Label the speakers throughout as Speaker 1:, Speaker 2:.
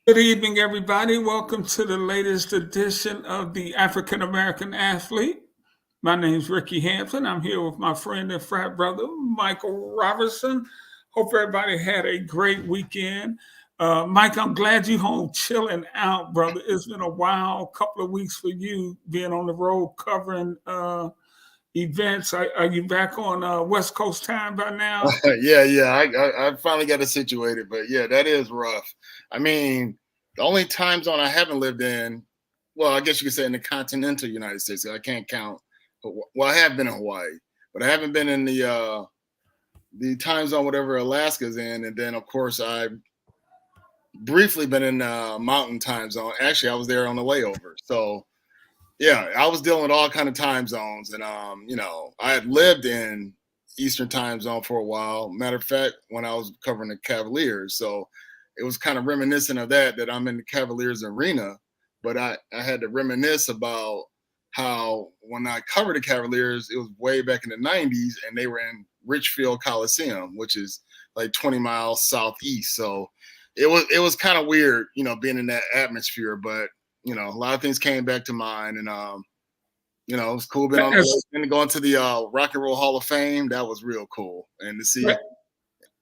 Speaker 1: Good evening, everybody. Welcome to the latest edition of the African American Athlete. My name's Rickey Hampton. I'm here with my friend and frat brother, Michael Roberson. Hope everybody had a great weekend. Mike, I'm glad you home chilling out, brother. It's been a while, couple of weeks for you being on the road covering events. Are you back on West Coast time by now?
Speaker 2: Yeah. I finally got it situated, but yeah, that is rough. I mean, the only time zone I haven't lived in, well, I guess you could say in the continental United States. I can't count. Well, I have been in Hawaii, but I haven't been in the time zone whatever Alaska's in, and then of course I've briefly been in Mountain Time Zone. Actually, I was there on the layover, so yeah, I was dealing with all kind of time zones, and I had lived in Eastern Time Zone for a while. Matter of fact, when I was covering the Cavaliers, so it was kind of reminiscent of that I'm in the Cavaliers arena, but I had to reminisce about how when I covered the Cavaliers, it was way back in the '90s, and they were in Richfield Coliseum, which is like 20 miles southeast. So it was kind of weird, being in that atmosphere, but a lot of things came back to mind, and it was cool being on the
Speaker 1: Has,
Speaker 2: and going to the Rock and Roll Hall of Fame. That was real cool, and to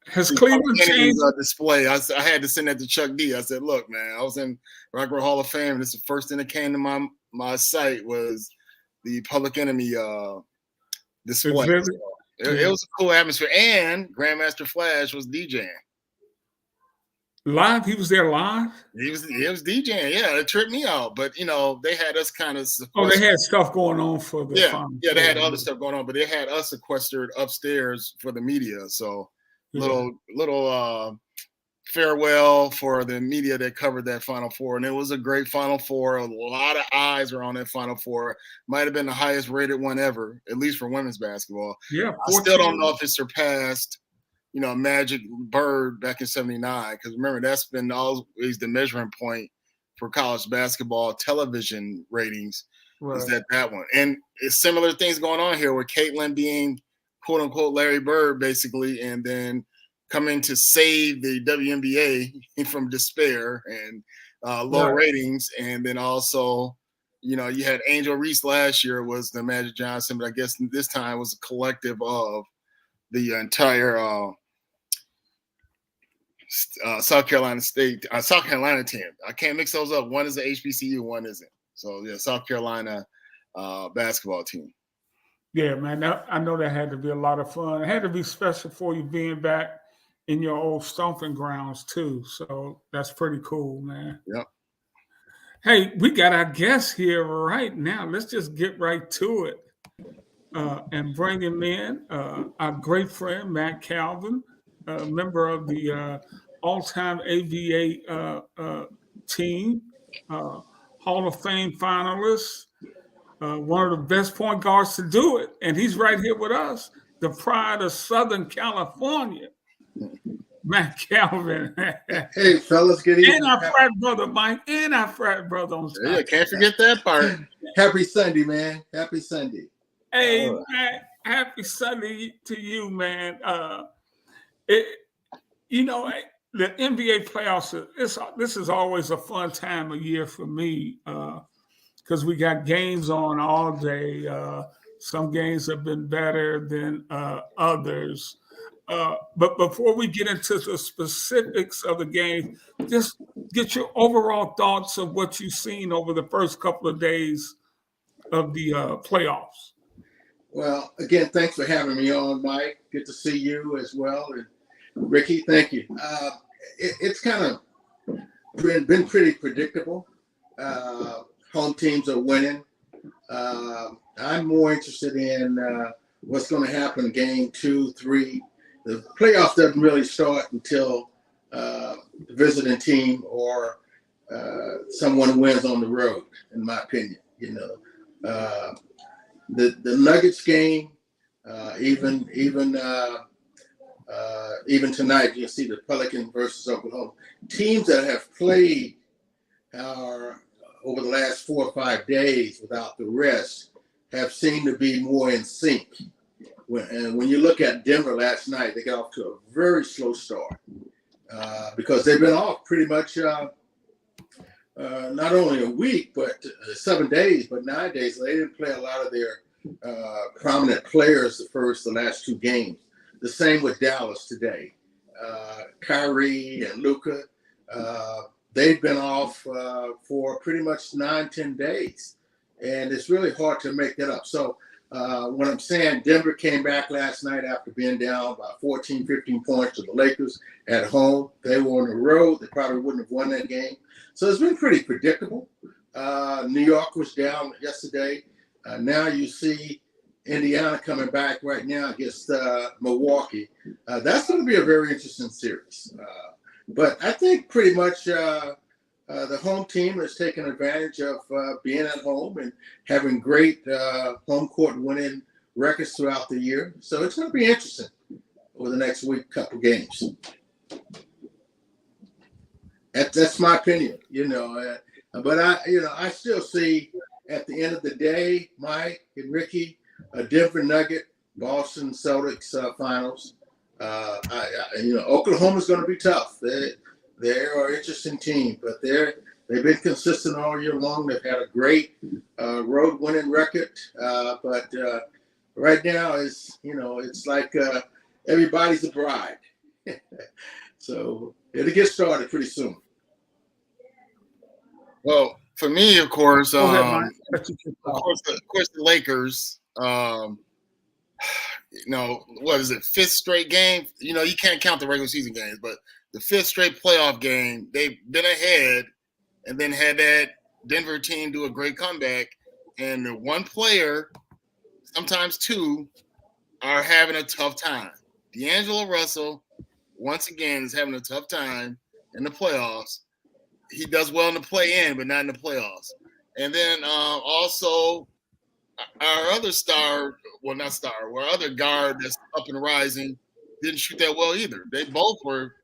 Speaker 1: has
Speaker 2: see Public
Speaker 1: Cleveland
Speaker 2: Enemy's
Speaker 1: changed?
Speaker 2: display. I had to send that to Chuck D. I said, "Look, man, I was in Rock and Roll Hall of Fame, and this is the first thing that came to my sight was the Public Enemy display.
Speaker 1: Exhibit?
Speaker 2: So it
Speaker 1: Yeah.
Speaker 2: was a cool atmosphere, and Grandmaster Flash was DJing.
Speaker 1: Live? He was there live?
Speaker 2: He was DJing. Yeah, it tripped me out. But they had us kind of
Speaker 1: Oh, they
Speaker 2: sequestered.
Speaker 1: had stuff going on for the
Speaker 2: Yeah,
Speaker 1: Final
Speaker 2: yeah, they
Speaker 1: Four.
Speaker 2: had other stuff going on, but they had us sequestered upstairs for the media. So
Speaker 1: Yeah.
Speaker 2: little farewell for the media that covered that Final Four, and it was a great Final Four. A lot of eyes were on that Final Four. Might have been the highest rated one ever, at least for women's basketball.
Speaker 1: Yeah,
Speaker 2: I still don't know
Speaker 1: 14.
Speaker 2: if it surpassed Magic Bird back in '79, because remember that's been always the measuring point for college basketball television ratings. Is
Speaker 1: Right.
Speaker 2: that one? And it's similar things going on here with Caitlin being quote unquote Larry Bird basically, and then coming to save the WNBA from despair and low
Speaker 1: Right.
Speaker 2: ratings, and then also. You had Angel Reese last year was the Magic Johnson, but I guess this time was a collective of the entire South Carolina team. I can't mix those up. One is the HBCU, one isn't. So yeah, South Carolina basketball team.
Speaker 1: Yeah, man. I know that had to be a lot of fun. It had to be special for you being back in your old stomping grounds too. So that's pretty cool, man.
Speaker 2: Yep.
Speaker 1: Hey, we got our guest here right now. Let's just get right to it and bring him in. Our great friend Matt Calvin, a member of the all-time AVA team, Hall of Fame finalist, one of the best point guards to do it, and he's right here with us, the pride of Southern California, Matt Calvin.
Speaker 3: Hey, fellas, good
Speaker 1: And
Speaker 3: evening.
Speaker 1: our frat brother, Mike, and our frat brother on
Speaker 2: Yeah,
Speaker 1: top.
Speaker 2: can't forget that part.
Speaker 3: Happy Sunday, man. Happy Sunday.
Speaker 1: Hey, Matt, happy Sunday to you, man. It, you know, the NBA playoffs, this is always a fun time of year for me because we got games on all day. Some games have been better than others. But before we get into the specifics of the game, just get your overall thoughts of what you've seen over the first couple of days of the playoffs.
Speaker 3: Well, again, thanks for having me on, Mike. Good to see you as well. And Ricky, thank you. It's kind of been pretty predictable. Home teams are winning. I'm more interested in what's going to happen game 2, 3. The playoffs doesn't really start until the visiting team or someone wins on the road, in my opinion. The Nuggets game, even tonight, you'll see the Pelicans versus Oklahoma. Teams that have played over the last 4 or 5 days without the rest have seemed to be more in sync. When you look at Denver last night, they got off to a very slow start because they've been off pretty much not only a week, but 7 days, but 9 days. They didn't play a lot of their prominent players the last 2 games. The same with Dallas today. Kyrie and Luka, they've been off for pretty much 9-10 days. And it's really hard to make that up. So when I'm saying Denver came back last night after being down by 14, 15 points to the Lakers at home, they were on the road. They probably wouldn't have won that game. So it's been pretty predictable. New York was down yesterday. Now you see Indiana coming back right now against Milwaukee. That's going to be a very interesting series. But I think pretty much the home team has taken advantage of being at home and having great home court winning records throughout the year. So it's going to be interesting over the next week, couple games. That's my opinion, but I still see at the end of the day, Mike and Ricky, a Denver Nugget, Boston Celtics finals. Oklahoma's going to be tough. They are an interesting team, but they've been consistent all year long. They've had a great road winning record, but right now it's like everybody's a bride. So it'll get started pretty soon.
Speaker 2: Well, for me, of course,
Speaker 1: Mike.
Speaker 2: of course, the Lakers. What is it? 5th straight game. You can't count the regular season games, but the 5th straight playoff game. They've been ahead, and then had that Denver team do a great comeback. And the one player, sometimes 2, are having a tough time. D'Angelo Russell, once again, is having a tough time in the playoffs. He does well in the play-in, but not in the playoffs. And then also our other our other guard that's up and rising didn't shoot that well either. They both were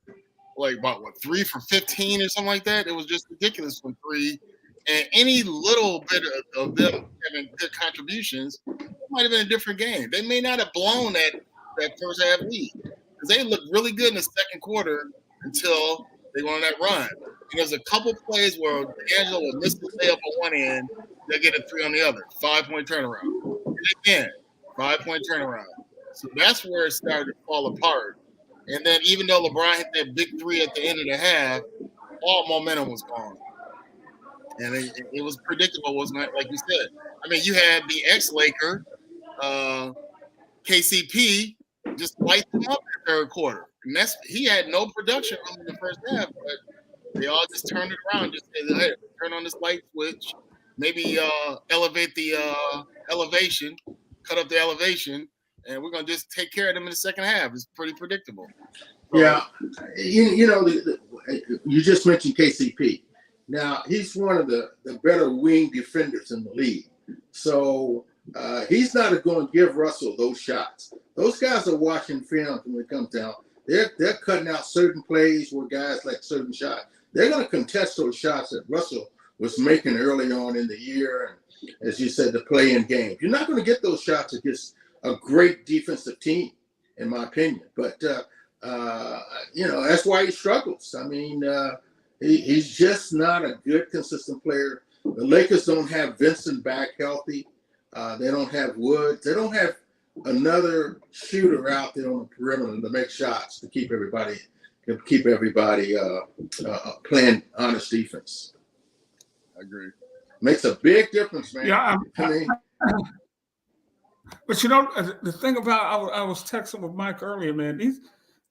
Speaker 2: like about 3 for 15 or something like that. It was just ridiculous from 3. And any little bit of them having good contributions, it might have been a different game. They may not have blown that first half lead because they looked really good in the second quarter until they went on that run. And there's a couple plays where D'Angelo will miss the layup on one end, they get a 3 on the other, 5-point turnaround. And again, 5-point turnaround. So that's where it started to fall apart. And then even though LeBron hit that big 3 at the end of the half, all momentum was gone. And it was predictable, wasn't it? Like you said. I mean, you had the ex-Laker, KCP, just light them up in the third quarter. And he had no production in the first half, but they all just turned it around. Just said, hey, turn on this light switch, maybe elevate the elevation, cut up the elevation, and we're going to just take care of them in the second half. It's pretty predictable.
Speaker 3: Yeah. You just mentioned KCP. Now, he's one of the better wing defenders in the league. So he's not going to give Russell those shots. Those guys are watching film when it comes down. They're cutting out certain plays where guys like certain shots. They're going to contest those shots that Russell was making early on in the year. And as you said, the play-in game. You're not going to get those shots against a great defensive team, in my opinion. But, that's why he struggles. I mean, he's just not a good, consistent player. The Lakers don't have Vincent back healthy. They don't have Woods. They don't have another shooter out there on the perimeter to make shots to keep everybody playing honest defense.
Speaker 2: I agree.
Speaker 3: Makes a big difference, man.
Speaker 1: Yeah, but the thing about I was texting with Mike earlier, man.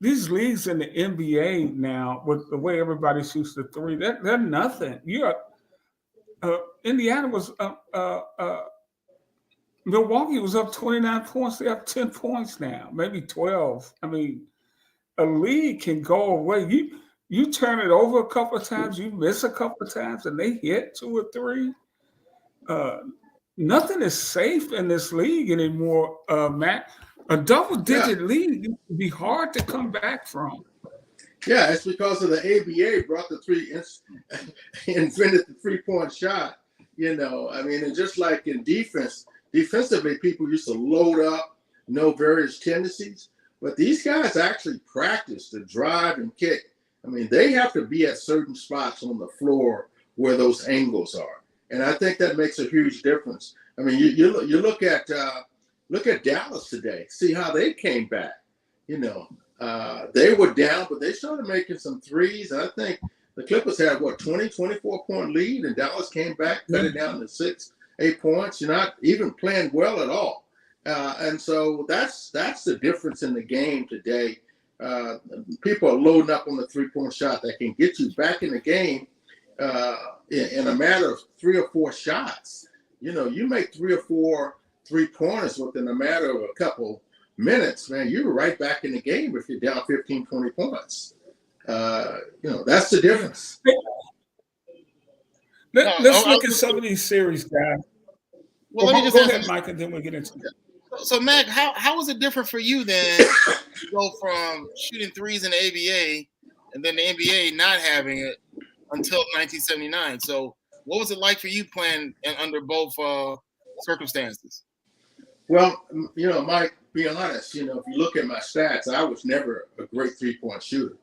Speaker 1: These leagues in the NBA now, with the way everybody shoots the 3, they're nothing. Indiana was Milwaukee was up 29 points. They're up 10 points now, maybe 12. I mean, a league can go away. You turn it over a couple of times, you miss a couple of times, and they hit 2 or 3. Nothing is safe in this league anymore, Matt. A double-digit league would be hard to come back from.
Speaker 3: Yeah, it's because of the ABA brought the 3, invented the 3-point shot. And just like in defensively, people used to load up, various tendencies. But these guys actually practice to drive and kick. I mean, they have to be at certain spots on the floor where those angles are. And I think that makes a huge difference. I mean, you look at Dallas today, see how they came back. They were down, but they started making some threes. And I think the Clippers had, 24-point lead, and Dallas came back, cut it down to 6-8 points. You're not even playing well at all. And so that's the difference in the game today. People are loading up on the three-point shot that can get you back in the game in a matter of 3 or 4 shots. You make 3 or 4 3-pointers within a matter of a couple minutes, man, you're right back in the game if you're down 15, 20 points. That's the difference.
Speaker 1: Let's look at some of these series, guys.
Speaker 2: Well, let me just
Speaker 1: go ahead, Mike, and then we get into it.
Speaker 2: So, Mac, how was it different for you then to go from shooting threes in the ABA and then the NBA not having it until 1979? So what was it like for you playing under both circumstances? Well,
Speaker 3: Mike, be honest, if you look at my stats, I was never a great three-point shooter.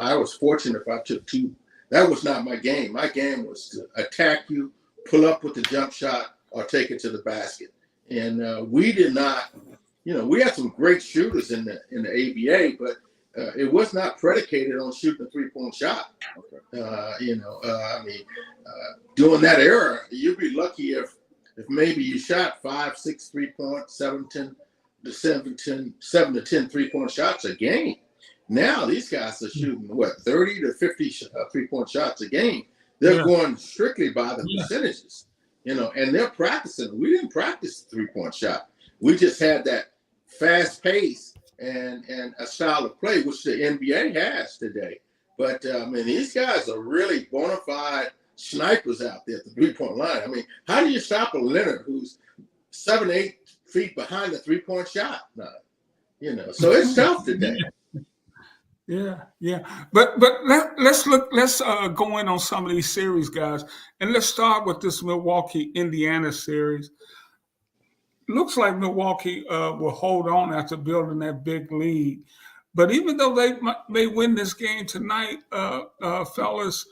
Speaker 3: I was fortunate if I took 2. That was not my game. My game was to attack you, pull up with the jump shot, or take it to the basket. And we did not, we had some great shooters in the ABA, but it was not predicated on shooting a three-point shot. During that era, you'd be lucky if maybe you shot 5, 6 3-point, 7 to 10 3-point shots a game. Now these guys are shooting 30 to 50 3-point shots a game. They're going strictly by the percentages, and they're practicing. We didn't practice the 3-point shot. We just had that fast pace and a style of play, which the NBA has today. But these guys are really bona fide snipers out there at the 3-point line. I mean, how do you stop a Leonard who's 7, 8 feet behind the 3-point shot? So it's tough today.
Speaker 1: Yeah. But let's go in on some of these series, guys, and let's start with this Milwaukee-Indiana series. Looks like Milwaukee will hold on after building that big lead. But even though they may win this game tonight, fellas,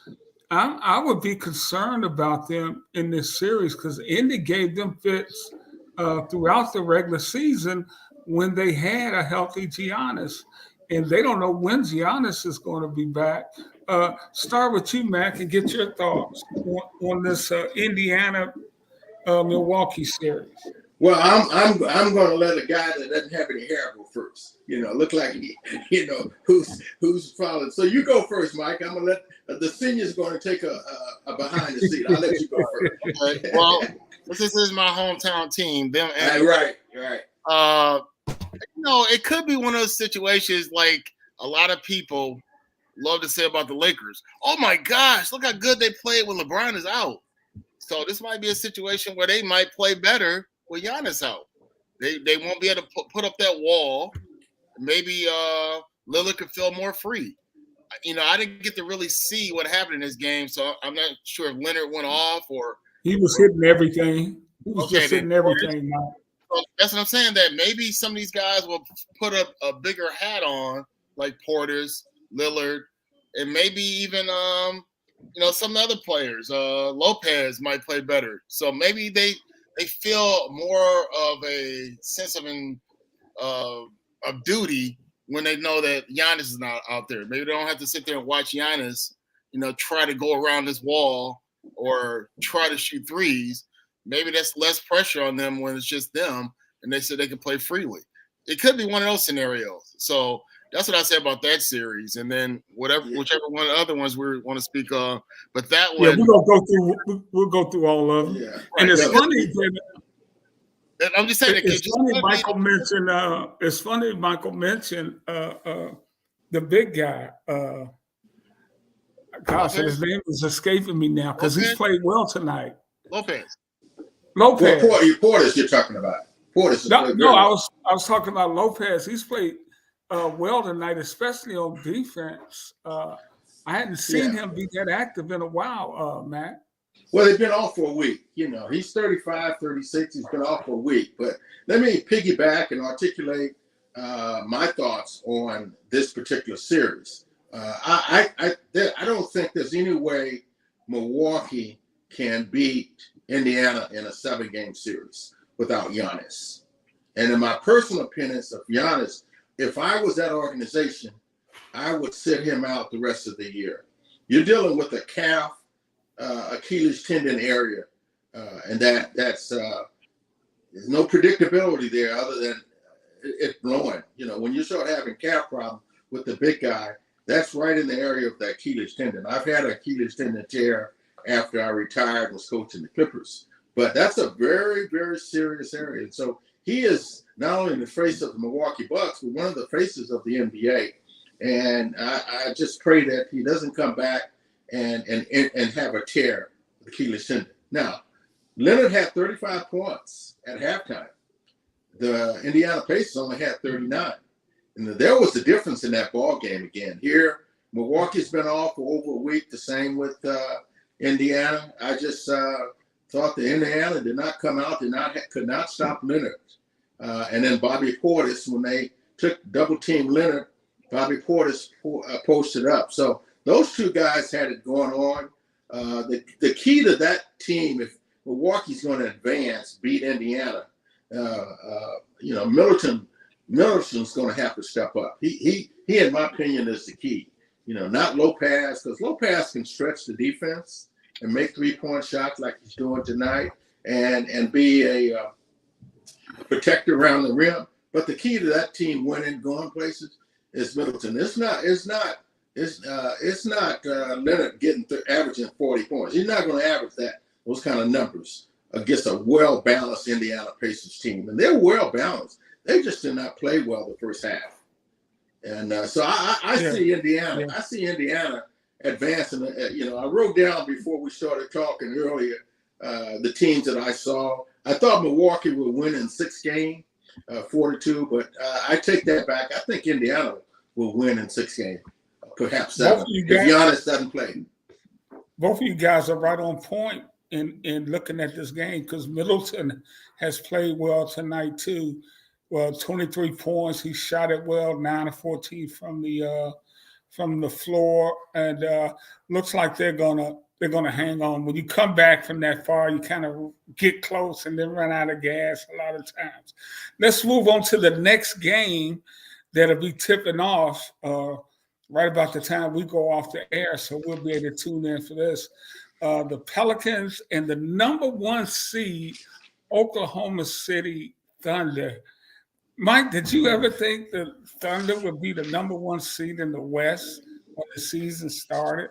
Speaker 1: I would be concerned about them in this series because Indy gave them fits throughout the regular season when they had a healthy Giannis. And they don't know when Giannis is going to be back. Start with you, Mac, and get your thoughts on this Indiana Milwaukee series.
Speaker 3: Well, I'm going to let a guy that doesn't have any hair go first. Look like who's following. So you go first, Mike. I'm going to let the senior's going to take a behind the seat. I'll let you go first.
Speaker 2: Okay. Well, this is my hometown team. Them and
Speaker 3: right.
Speaker 2: It could be one of those situations like a lot of people love to say about the Lakers. Oh my gosh, look how good they played when LeBron is out. So this might be a situation where they might play better with Giannis out. They won't be able to put up that wall. Maybe Lillard could feel more free. I didn't get to really see what happened in this game, so I'm not sure if Leonard went off or
Speaker 1: he was hitting everything. He was just hitting everything.
Speaker 2: So that's what I'm saying, that maybe some of these guys will put a bigger hat on, like Portis, Lillard, and maybe even some other players. Lopez might play better. So maybe they feel more of a sense of duty when they know that Giannis is not out there. Maybe they don't have to sit there and watch Giannis, try to go around this wall or try to shoot threes. Maybe that's less pressure on them when it's just them and they said they can play freely. It could be one of those scenarios. So that's what I say about that series. And then whichever one of the other ones we want to speak of. But that one,
Speaker 1: we'll go through all of them.
Speaker 3: Yeah.
Speaker 1: And it's funny.
Speaker 2: I'm just saying.
Speaker 1: It's funny Michael mentioned the big guy. Gosh, his name is escaping me now because he's played well tonight.
Speaker 2: Lopez.
Speaker 3: Well, Portis you're talking about. Portis.
Speaker 1: No, I was talking about Lopez. He's played well tonight, especially on defense. I hadn't seen him be that active in a while, Matt.
Speaker 3: Well, they've been off for a week. He's 35, 36. He's been off for a week. But let me piggyback and articulate my thoughts on this particular series. I don't think there's any way Milwaukee can beat Indiana in a 7-game series without Giannis. And in my personal opinion of Giannis, if I was that organization, I would sit him out the rest of the year. You're dealing with a calf, Achilles tendon area, and that's there's no predictability there other than it blowing. When you start having calf problem with the big guy, that's right in the area of the Achilles tendon. I've had an Achilles tendon tear after I retired and was coaching the Clippers. But that's a very, very serious area. And so he is not only the face of the Milwaukee Bucks, but one of the faces of the NBA. And I just pray that he doesn't come back and have a tear of the Achilles tendon. Now, Leonard had 35 points at halftime. The Indiana Pacers only had 39. And there was the difference in that ball game again. Here, Milwaukee's been off for over a week, the same with Indiana. I just thought the Indiana did not come out, could not stop Leonard. And then Bobby Portis, when they took double team Leonard, Bobby Portis posted up. So those two guys had it going on. The key to that team, if Milwaukee's going to advance, beat Indiana, Middleton's going to have to step up. He, in my opinion, is the key. Not Lopez, because Lopez can stretch the defense and make 3-point shots like he's doing tonight, and be a protector around the rim. But the key to that team winning, going places, is Middleton. It's not Leonard averaging 40 points. He's not going to average those kind of numbers against a well-balanced Indiana Pacers team, and they're well-balanced. They just did not play well the first half. And so I see Indiana. Yeah. I see Indiana advancing. I wrote down before we started talking earlier the teams that I saw. I thought Milwaukee would win in 6 games, 4-2, but I take that back. I think Indiana will win in 6 games, perhaps 7, if Giannis doesn't play.
Speaker 1: Both of you guys are right on point in looking at this game, because Middleton has played well tonight too. Well, 23 points. He shot it well, 9 of 14 from the floor, and looks like they're gonna hang on. When you come back from that far, you kind of get close and then run out of gas a lot of times. Let's move on to the next game that'll be tipping off right about the time we go off the air, so we'll be able to tune in for this. The Pelicans and the number 1 seed Oklahoma City Thunder. Mike, did you ever think the Thunder would be the number 1 seed in the West when the season started?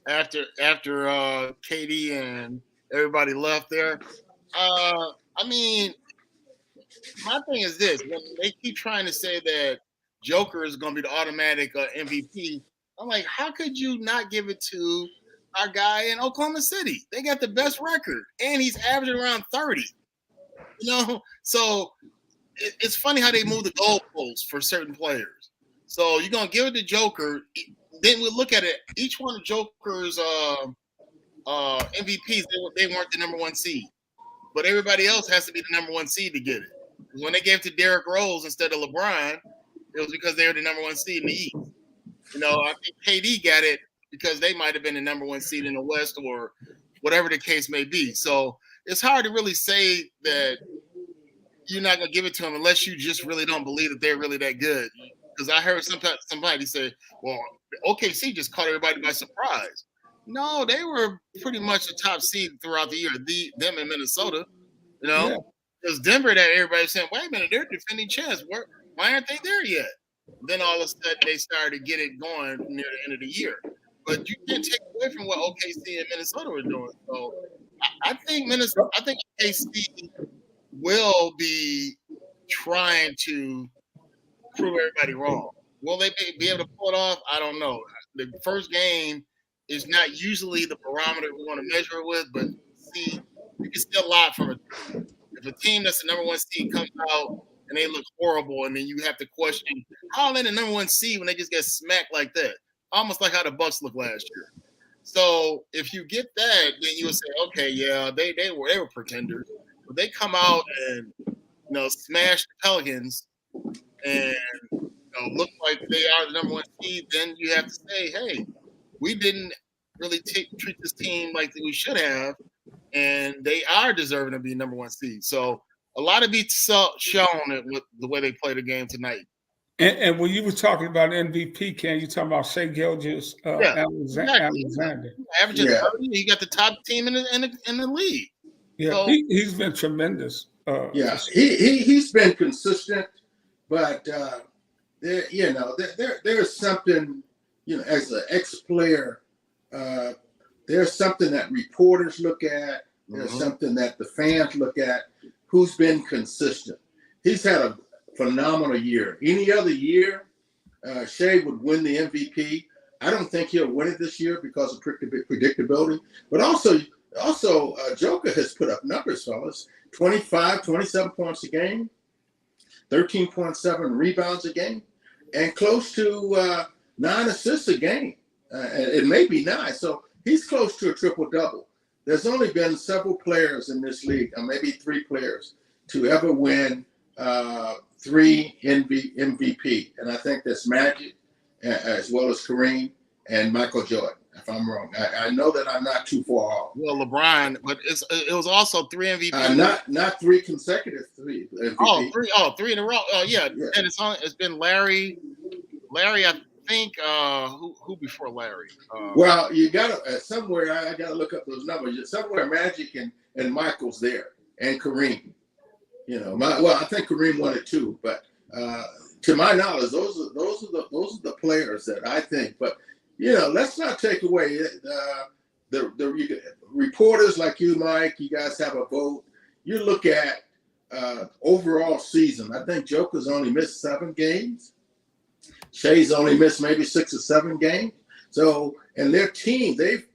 Speaker 2: After KD and everybody left there, my thing is this: when they keep trying to say that Joker is going to be the automatic MVP, I'm like, how could you not give it to our guy in Oklahoma City? They got the best record, and he's averaging around 30. So it's funny how they move the goalposts for certain players. So you're going to give it to Joker. Then we look at it. Each one of Joker's MVPs, they weren't the number 1 seed. But everybody else has to be the number 1 seed to get it. When they gave it to Derrick Rose instead of LeBron, it was because they were the number 1 seed in the East. I think KD got it because they might have been the number 1 seed in the West or whatever the case may be. So it's hard to really say that you're not going to give it to them unless you just really don't believe that they're really that good. Because I heard somebody say, well, OKC just caught everybody by surprise. No, they were pretty much the top seed throughout the year, them in Minnesota. Because Denver, that everybody saying, wait a minute, they're defending champs. Why aren't they there yet? Then all of a sudden they started to get it going near the end of the year. But you can't take away from what OKC and Minnesota were doing. So I think OKC will be trying to prove everybody wrong. Will they be able to pull it off? I don't know. The first game is not usually the barometer we want to measure it with, but see, you can still lie from it. If a team that's the number 1 seed comes out and they look horrible, and then you have to question how are they the number 1 seed when they just get smacked like that, almost like how the Bucks looked last year. So if you get that, then you would say, okay, yeah, they were pretenders, but they come out and smash the Pelicans and look like they are the number 1 seed. Then you have to say, hey, we didn't really treat this team like we should have, and they are deserving to be number 1 seed. So a lot of be shown with the way they played the game tonight.
Speaker 1: And when you were talking about MVP, Ken, you talking about Shea Gilgeous Alexander.
Speaker 2: Averaging 30, he got the top team in the league.
Speaker 1: Yeah, so, he's been tremendous.
Speaker 3: He's been consistent, but there's something, as an ex-player, there's something that reporters look at. There's something that the fans look at. Who's been consistent? He's had a phenomenal year. Any other year, Shea would win the MVP. I don't think he'll win it this year because of predictability. But also Joker has put up numbers, fellas. 25, 27 points a game, 13.7 rebounds a game, and close to 9 assists a game. It may be 9. So he's close to a triple-double. There's only been several players in this league, or maybe 3 players, to ever win 3 MVP. And I think that's Magic, as well as Kareem and Michael Jordan, if I'm wrong. I know that I'm not too far off.
Speaker 2: Well, LeBron, but it was also 3 MVP.
Speaker 3: Not 3 consecutive 3 MVP.
Speaker 2: 3 in a row. Yeah. And it's been Larry, I think, who before Larry?
Speaker 3: Well, you gotta somewhere. I gotta look up those numbers. Somewhere Magic and Michael's there, and Kareem. I think Kareem won it too. But to my knowledge, those are the players that I think. But let's not take away the reporters like you, Mike. You guys have a vote. You look at overall season. I think Joker's only missed 7 games. Shea's only missed maybe 6 or 7 games. So, and their team, they've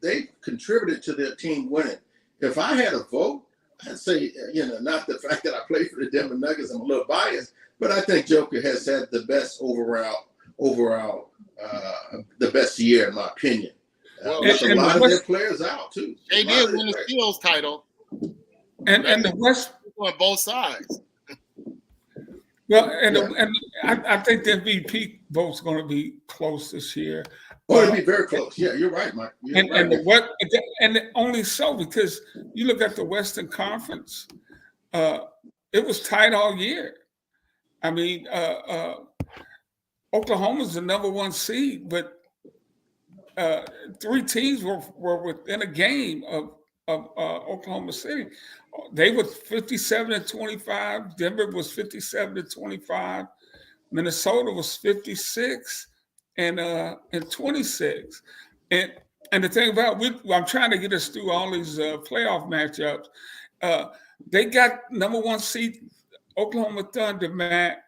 Speaker 3: contributed to their team winning. If I had a vote, I'd say, not the fact that I play for the Denver Nuggets, I'm a little biased, but I think Joker has had the best overall, the best year in my opinion. With a lot of their players out too.
Speaker 2: They did win the Steals title,
Speaker 1: and the West
Speaker 2: on both sides.
Speaker 1: Well, I think the MVP vote's going to be close this year.
Speaker 3: Oh, it'll be very close. Yeah, you're right, Mike.
Speaker 1: And only so because you look at the Western Conference, it was tight all year. I mean, Oklahoma's the number 1 seed, but 3 teams were within a game of Oklahoma City. They were 57-25. Denver was 57-25. Minnesota was 56 and 26. And the thing about I'm trying to get us through all these playoff matchups. They got number 1 seed Oklahoma Thunder, Matt,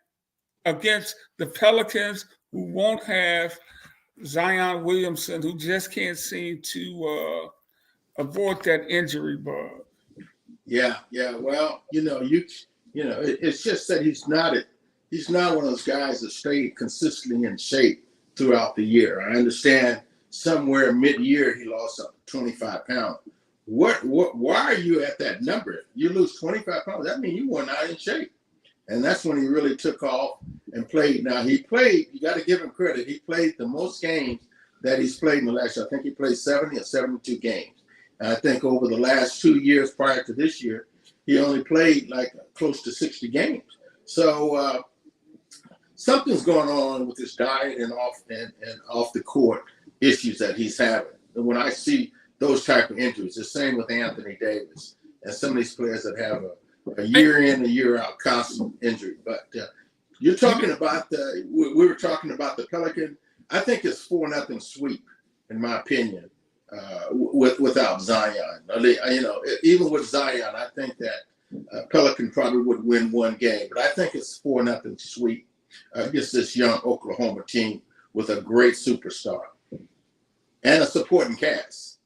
Speaker 1: against the Pelicans, who won't have Zion Williamson, who just can't seem to avoid that injury bug.
Speaker 3: Yeah. Well, it's just that he's not one of those guys that stayed consistently in shape throughout the year. I understand somewhere mid-year he lost 25 pounds. Why are you at that number? You lose 25 pounds, that means you were not in shape. And that's when he really took off and played. Now you got to give him credit. He played the most games that he's played in the last year. I think he played 70 or 72 games. And I think over the last 2 years prior to this year, he only played like close to 60 games. So something's going on with his diet and off the court issues that he's having. And when I see those type of injuries, the same with Anthony Davis and some of these players that have a year in, a year out constant injury. But you're talking about we were talking about the Pelican. I think it's 4-0 sweep, in my opinion, without Zion. Even with Zion, I think that Pelican probably would win 1 game. But I think it's 4-0 sweep against this young Oklahoma team with a great superstar and a supporting cast.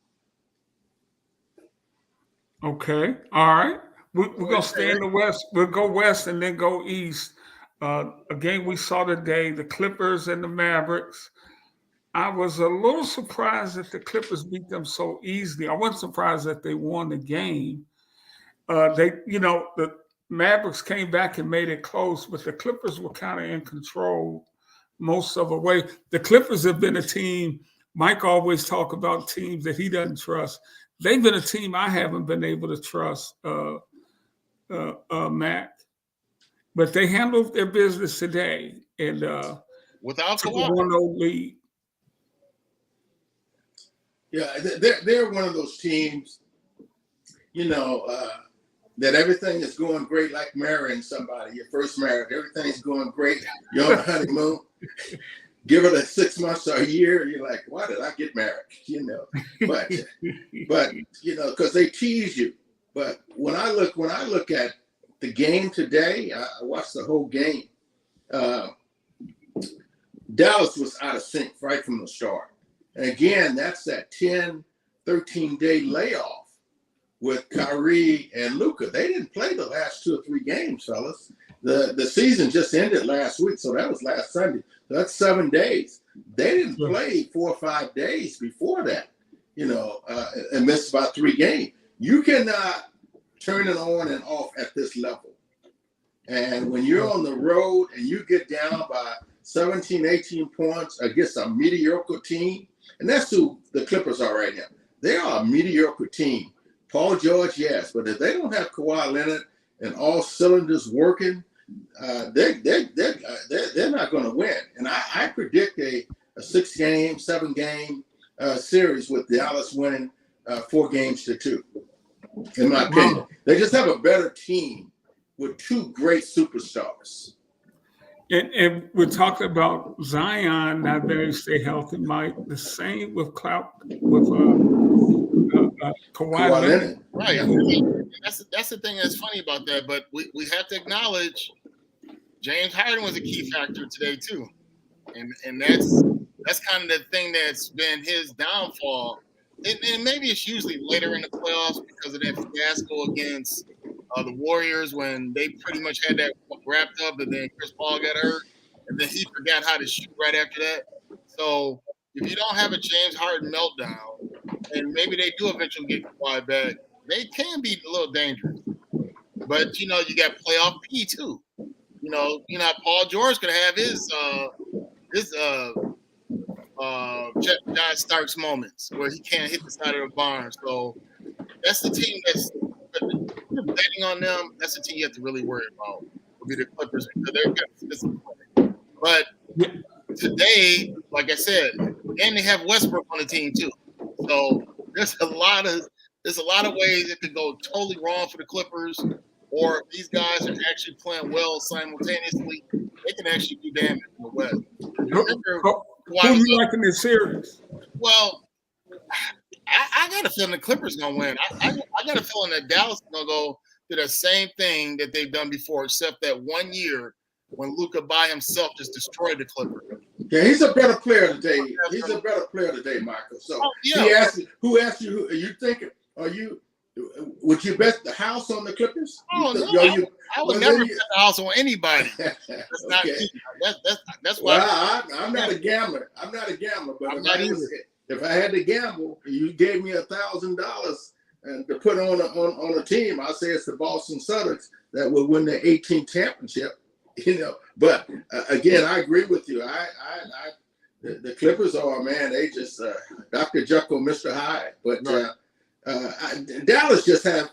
Speaker 1: Okay. All right. We're going to stay in the West. We'll go West and then go East. A game we saw today, the Clippers and the Mavericks. I was a little surprised that the Clippers beat them so easily. I wasn't surprised that they won the game. The Mavericks came back and made it close, but the Clippers were kind of in control most of the way. The Clippers have been a team Mike always talk about teams that he doesn't trust. They've been a team I haven't been able to trust, Matt. But they handled their business today and
Speaker 2: without
Speaker 1: took a
Speaker 2: Kawhi.
Speaker 1: 1-0 lead.
Speaker 3: Yeah, they're one of those teams, that everything is going great, like marrying somebody, your first marriage. Everything's going great. You're on a honeymoon. Give it 6 months or a year, you're like, why did I get married? But because they tease you. But when I look at the game today, I watched the whole game. Dallas was out of sync right from the start. And again, that's that 10, 13-day layoff with Kyrie and Luka. They didn't play the last 2 or 3 games, fellas. The season just ended last week, so that was last Sunday. So that's 7 days. They didn't play 4 or 5 days before that, and missed about 3 games. You cannot turn it on and off at this level. And when you're on the road and you get down by 17, 18 points against a mediocre team, and that's who the Clippers are right now. They are a mediocre team. Paul George, yes, but if they don't have Kawhi Leonard and all cylinders working, they're not going to win. And I predict a 6-game, 7-game series with Dallas winning 4-2, in my opinion. They just have a better team with 2 great superstars.
Speaker 1: And we're talking about Zion not being able to stay healthy, Mike. The same with Kawhi Leonard.
Speaker 2: Right. I mean, that's the thing that's funny about that. But we have to acknowledge James Harden was a key factor today too, and that's kind of the thing that's been his downfall. And maybe it's usually later in the playoffs because of that fiasco against the Warriors when they pretty much had that wrapped up, and then Chris Paul got hurt, and then he forgot how to shoot right after that. So if you don't have a James Harden meltdown, and maybe they do eventually get Kawhi back, they can be a little dangerous. But you got playoff P too. Paul George could have his John Starks moments where he can't hit the side of the barn. So that's the team that's betting on them. That's the team you have to really worry about. Will be the Clippers because they're kind of disappointing. But today, like I said, and they have Westbrook on the team too. So there's a lot of ways it could go totally wrong for the Clippers. Or if these guys are actually playing well simultaneously, they can actually do damage in the West.
Speaker 1: Who do you like in this series?
Speaker 2: Well, I got a feeling the Clippers going to win. I got a feeling that Dallas is going to go do the same thing that they've done before, except that 1 year when Luka by himself just destroyed the Clippers.
Speaker 3: Yeah, he's a better player today. He's a better player today, Michael. So he asked you, who are you thinking? Would you bet the house on the Clippers?
Speaker 2: Oh, no. I would never bet the house on anybody. That's not me. That's why.
Speaker 3: Well, I'm not a gambler. But if I had to gamble, you gave me $1,000 and to put on a team, I'd say it's the Boston Celtics that will win the 18th championship. But again, I agree with you. The Clippers are, man, they just Dr. Jekyll, Mr. Hyde. But Dallas just have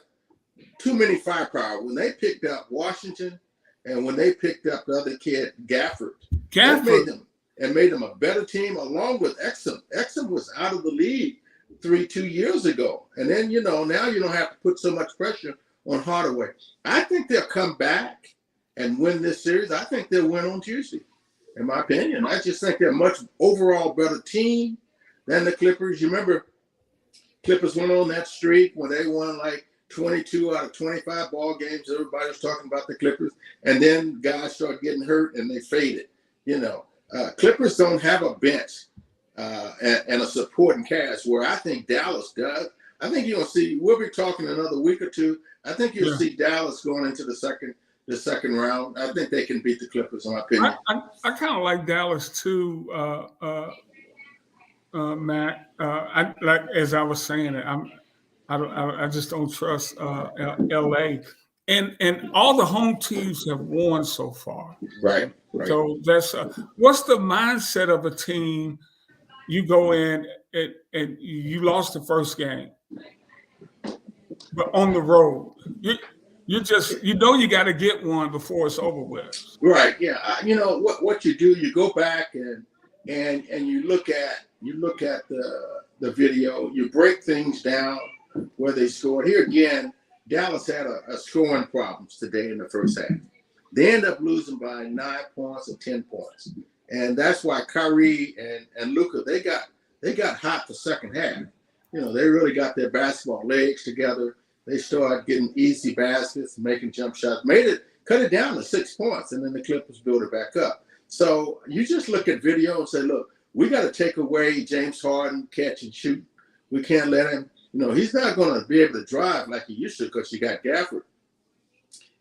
Speaker 3: too many firepower. When they picked up Washington and when they picked up the other kid, Gafford. Made them a better team along with Exum. Exum was out of the league 2 years ago. And then, now you don't have to put so much pressure on Hardaway. I think they'll come back and win this series. I think they'll win on Tuesday, in my opinion. I just think they're a much overall better team than the Clippers. You remember Clippers went on that streak when they won like 22 out of 25 ball games. Everybody was talking about the Clippers. And then guys started getting hurt and they faded. Clippers don't have a bench and a supporting cast where I think Dallas does. I think you're going to see, we'll be talking another week or two. I think you'll see Dallas going into the second round. I think they can beat the Clippers, in my opinion.
Speaker 1: I kind of like Dallas too, Matt. As I was saying, I just don't trust LA. And all the home teams have won so far.
Speaker 3: Right.
Speaker 1: So that's what's the mindset of a team you go in and you lost the first game, but on the road, you know you got to get one before it's over with.
Speaker 3: Right. Yeah. You know what you do? You go back and you look at the video. You break things down where they scored. Here again, Dallas had a scoring problems today in the first half. They end up losing by 9 points or 10 points, and that's why Kyrie and Luka they got hot the second half. You know, they really got their basketball legs together. They started getting easy baskets, making jump shots, cut it down to 6 points, and then the Clippers built it back up. So you just look at video and say, look, we got to take away James Harden catch and shoot. We can't let him, you know, he's not going to be able to drive like he used to because you got Gafford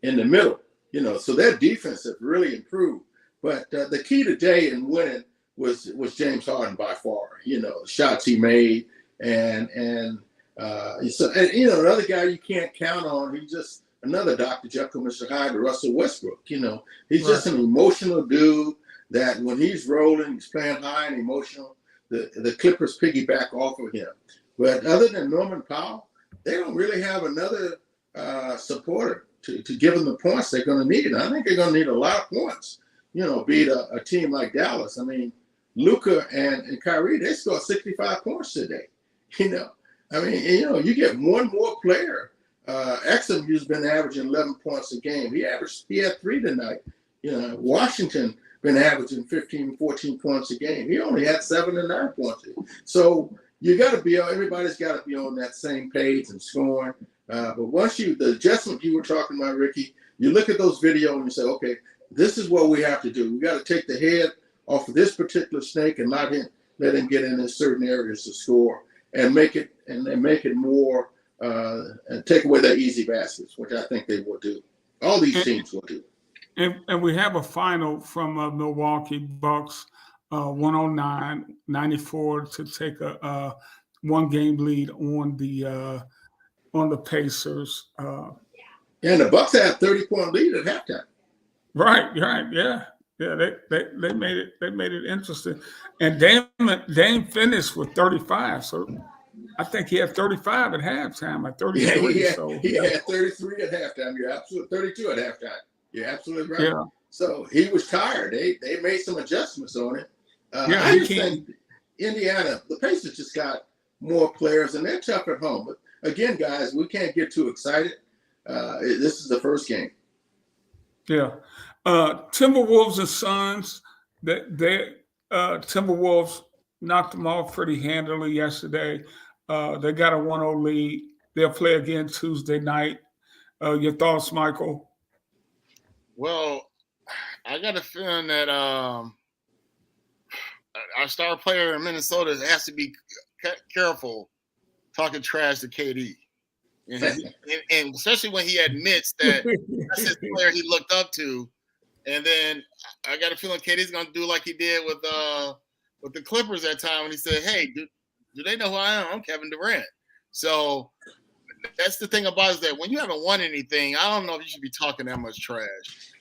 Speaker 3: in the middle, you know. So their defense has really improved. But the key today in winning was James Harden by far. You know, the shots he made and you know, another guy you can't count on. He's just another Dr. Jekyll, Mr. Hyde, Russell Westbrook. You know, he's just an emotional dude that when he's rolling, he's playing high and emotional. The Clippers piggyback off of him. But other than Norman Powell, they don't really have another supporter to give them the points they're going to need. And I think they're going to need a lot of points, you know, beat a team like Dallas. I mean, Luka and Kyrie, they scored 65 points today, you know. I mean, you know, you get one more player. Exum has been averaging 11 points a game. He had 3 tonight. You know, Washington been averaging 15, 14 points a game. He only had 7 and 9 points. So you got to be, everybody's got to be on that same page and scoring. But once the adjustment you were talking about, Ricky, you look at those videos and you say, okay, this is what we have to do. We got to take the head off of this particular snake and not let him get in certain areas to score and make it more and take away their easy baskets, which I think they will do. All these teams will do.
Speaker 1: And we have a final from Milwaukee Bucks, 109-94 to take a 1-game lead on the Pacers.
Speaker 3: And the Bucks had 30-point lead at halftime.
Speaker 1: Right, yeah. They made it interesting. And Dame finished with 35, so I think he had 35 at halftime, at 33.
Speaker 3: Yeah, he had 33 at halftime. You're absolutely 32 at halftime. You're absolutely right.
Speaker 1: Yeah.
Speaker 3: So he was tired. They made some adjustments on it. I just think Indiana, the Pacers just got more players, and they're tough at home. But again, guys, we can't get too excited. This is the first game.
Speaker 1: Yeah. Timberwolves and Suns, Timberwolves knocked them off pretty handily yesterday. They got a 1-0 lead. They'll play again Tuesday night. Your thoughts, Michael?
Speaker 2: Well, I got a feeling that our star player in Minnesota has to be careful talking trash to KD. And especially when he admits that that's his player he looked up to. And then I got a feeling KD's going to do like he did with the Clippers that time when he said, hey, do they know who I am? I'm Kevin Durant. So that's the thing about it, is that when you haven't won anything, I don't know if you should be talking that much trash.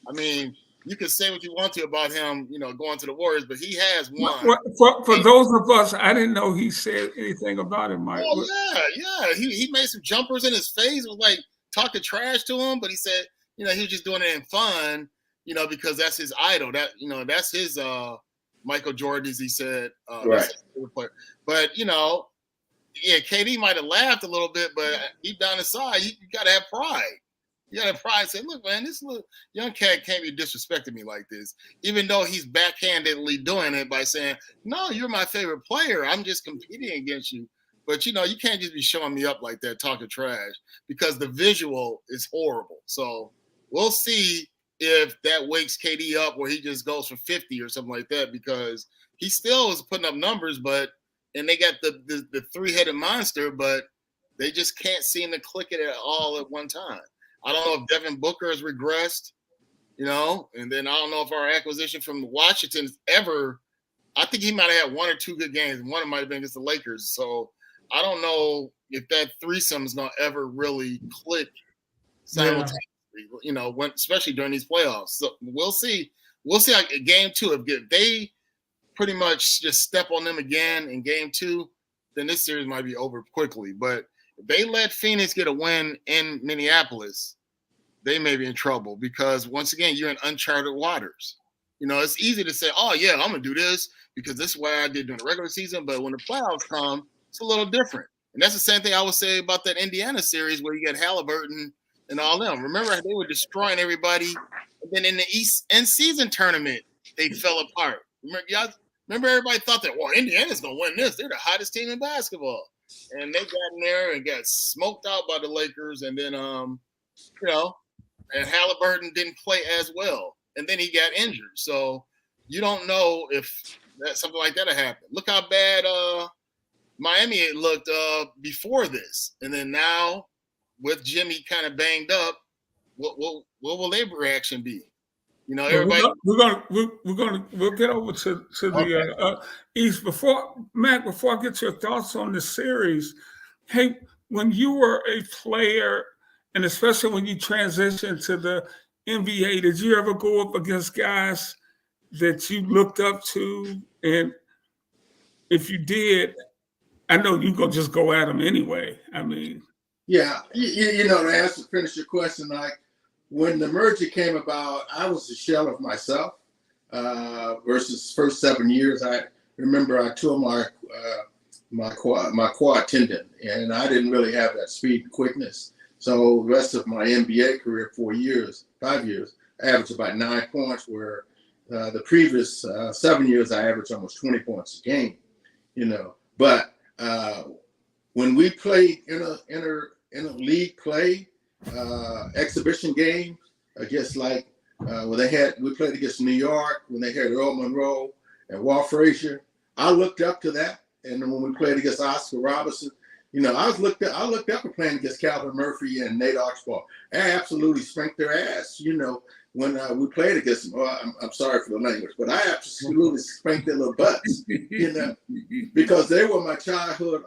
Speaker 2: I mean, you can say what you want to about him, you know, going to the Warriors, but he has won.
Speaker 1: For those of us, I didn't know he said anything about it, Mike.
Speaker 2: Oh, yeah. He made some jumpers in his face. It was like talking trash to him, but he said, you know, he was just doing it in fun, you know, because that's his idol. That, you know, that's his Michael Jordan, as he said.
Speaker 3: Right.
Speaker 2: But, you know, yeah, KD might have laughed a little bit, but deep down inside, you got to have pride. You got to have pride and say, look, man, this little young cat can't be disrespecting me like this, even though he's backhandedly doing it by saying, no, you're my favorite player. I'm just competing against you. But, you know, you can't just be showing me up like that, talking trash, because the visual is horrible. So we'll see if that wakes KD up where he just goes for 50 or something like that, because he still is putting up numbers, and they got the three-headed monster, but they just can't seem to click it at all at one time. I don't know if Devin Booker has regressed, you know, and then I don't know if our acquisition from Washington ever – I think he might have had 1 or 2 good games, and one might have been against the Lakers. So I don't know if that threesome is going to ever really click simultaneously, you know, especially during these playoffs. So we'll see. We'll see like game 2 if they pretty much just step on them again in game 2, then this series might be over quickly. But if they let Phoenix get a win in Minneapolis, they may be in trouble because, once again, you're in uncharted waters. It's easy to say, oh, yeah, I'm going to do this because this is what I did during the regular season. But when the playoffs come, it's a little different. And that's the same thing I would say about that Indiana series where you got Halliburton and all them. Remember, they were destroying everybody. And then in the East end season tournament, they fell apart. Remember everybody thought that, well, Indiana's going to win this. They're the hottest team in basketball. And they got in there and got smoked out by the Lakers. And then, and Halliburton didn't play as well. And then he got injured. So you don't know if something like that will happen. Look how bad Miami looked before this. And then now with Jimmy kind of banged up, what will their reaction be? Everybody.
Speaker 1: We'll get over to the East. Before I get your thoughts on the series, hey, when you were a player, and especially when you transitioned to the NBA, did you ever go up against guys that you looked up to? And if you did, I know you go just go at them anyway. I mean,
Speaker 3: yeah, to finish your question, like when the merger came about, I was a shell of myself. Versus first 7 years, I remember I tore my quad tendon, and I didn't really have that speed and quickness. So the rest of my NBA career, 5 years, I averaged about 9 points, where the previous 7 years I averaged almost 20 points a game. But when we played in a league play exhibition game against we played against New York when they had Earl Monroe and Walt Frazier. I looked up to that, and then when we played against Oscar Roberson, I looked up at playing against Calvin Murphy and Nate Oxball. I absolutely spanked their ass. When we played against them. Well, I'm sorry for the language, but I absolutely spanked their little butts. Because they were my childhood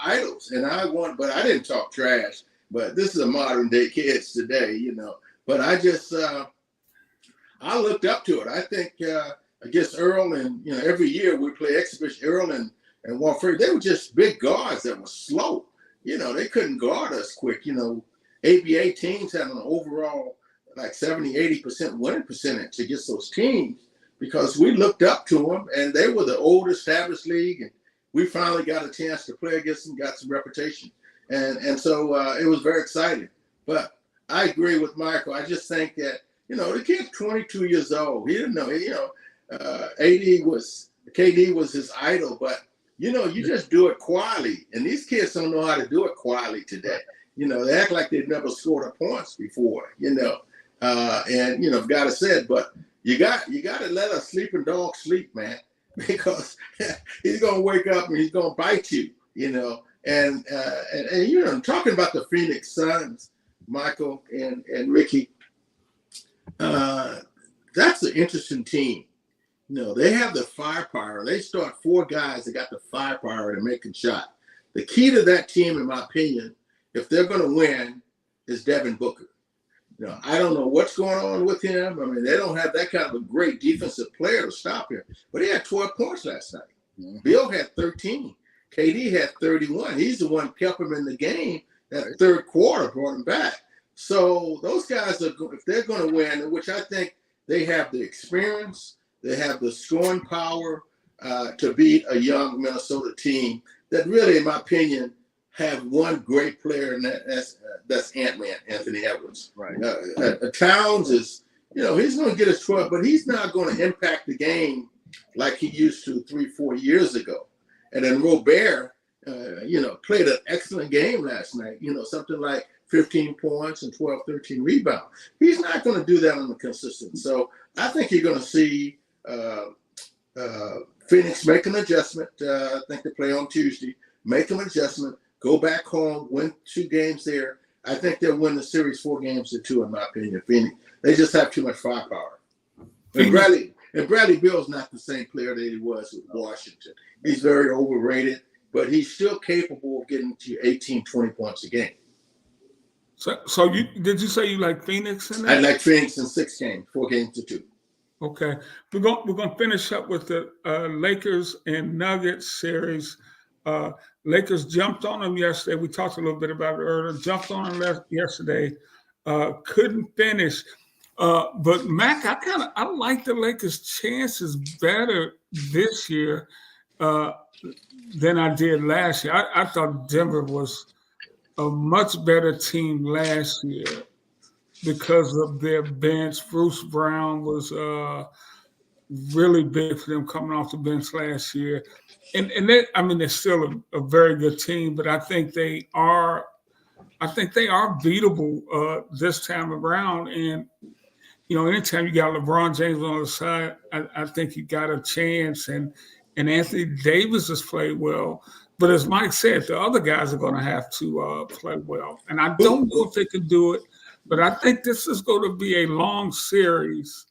Speaker 3: idols, and I won. But I didn't talk trash. But this is a modern day kids today, But I just I looked up to it. I think against Earl, and every year we play exhibition. Earl and Walt Frazier, they were just big guards that were slow. They couldn't guard us quick. ABA teams had an overall like 70-80% winning percentage against those teams because we looked up to them, and they were the old established league, and we finally got a chance to play against them, got some reputation. And so it was very exciting. But I agree with Michael. I just think that, the kid's 22 years old. He didn't know, KD was his idol, but, you just do it quietly. And these kids don't know how to do it quietly today. They act like they've never scored a points before, gotta said, but you got to let a sleeping dog sleep, man, because he's going to wake up and he's going to bite you, And talking about the Phoenix Suns, Michael and Ricky, that's an interesting team. They have the firepower. They start 4 guys that got the firepower to make a shot. The key to that team, in my opinion, if they're going to win, is Devin Booker. I don't know what's going on with him. I mean, they don't have that kind of a great defensive player to stop him. But he had 12 points last night. Mm-hmm. Bill had 13. KD had 31. He's the one kept him in the game. That third quarter brought him back. So those guys if they're going to win, which I think they have the experience, they have the scoring power to beat a young Minnesota team that really, in my opinion, have one great player, and that's Ant-Man, Anthony Edwards. Right. Towns is, he's going to get his 12, but he's not going to impact the game like he used to 3-4 years ago. And then Robert, played an excellent game last night, something like 15 points and 12, 13 rebounds. He's not going to do that on the consistent. So I think you're going to see Phoenix make an adjustment. I think they play on Tuesday. Make an adjustment, go back home, win 2 games there. I think they'll win the series 4-2, in my opinion. Phoenix, they just have too much firepower. And Bradley Beal's not the same player that he was with Washington. He's very overrated, but he's still capable of getting to 18, 20 points a game.
Speaker 1: So did you say you like Phoenix in that?
Speaker 3: I like Phoenix in 6 games, 4-2.
Speaker 1: Okay, we're gonna finish up with the Lakers and Nuggets series. Uh, Lakers jumped on them yesterday. We talked a little bit about it earlier. Jumped on them yesterday. Couldn't finish. But Mac, I like the Lakers' chances better this year uh, than I did last year. I thought Denver was a much better team last year because of their bench. Bruce Brown was really big for them coming off the bench last year. And they, I mean, they're still a very good team, but I think they are beatable this time around. And anytime you got LeBron James on the side, I think you got a chance. And Anthony Davis has played well. But as Mike said, the other guys are going to have to play well. And I don't know if they can do it, but I think this is going to be a long series.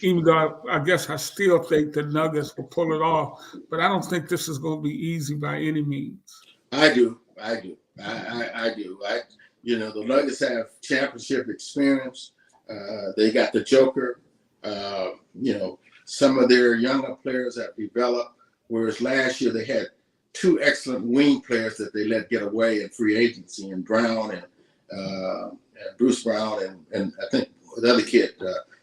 Speaker 1: Even though I guess I still think the Nuggets will pull it off, but I don't think this is going to be easy by any means.
Speaker 3: I do. I do. The Nuggets have championship experience. They got the Joker. Some of their younger players have developed, whereas last year they had two excellent wing players that they let get away in free agency, and Brown and Bruce Brown and I think the other kid.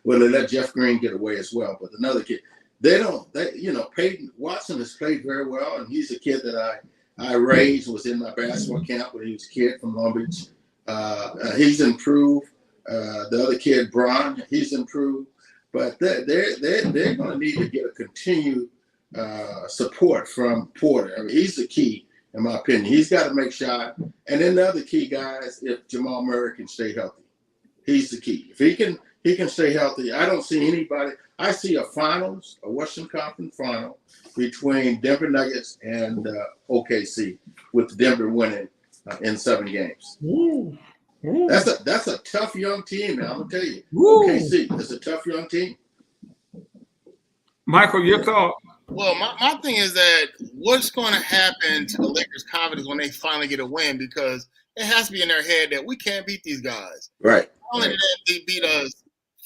Speaker 3: Well, they let Jeff Green get away as well, but another kid, Peyton Watson has played very well, and he's a kid that I raised, was in my basketball camp when he was a kid from Long Beach. He's improved. The other kid, Braun, he's improved, but they're going to need to get a continued support from Porter. I mean, he's the key, in my opinion. He's got to make shots, and then the other key guys, if Jamal Murray can stay healthy, he's the key. If he can stay healthy. I don't see anybody. I see a Western Conference final between Denver Nuggets and OKC, with Denver winning in 7 games.
Speaker 1: Ooh.
Speaker 3: That's a tough young team, man. I'm gonna tell you.
Speaker 1: Ooh.
Speaker 3: OKC is a tough young team.
Speaker 1: Michael, your thought?
Speaker 2: Well, my thing is that what's going to happen to the Lakers' confidence when they finally get a win, because it has to be in their head that we can't beat these guys.
Speaker 3: Right.
Speaker 2: Not only did they beat us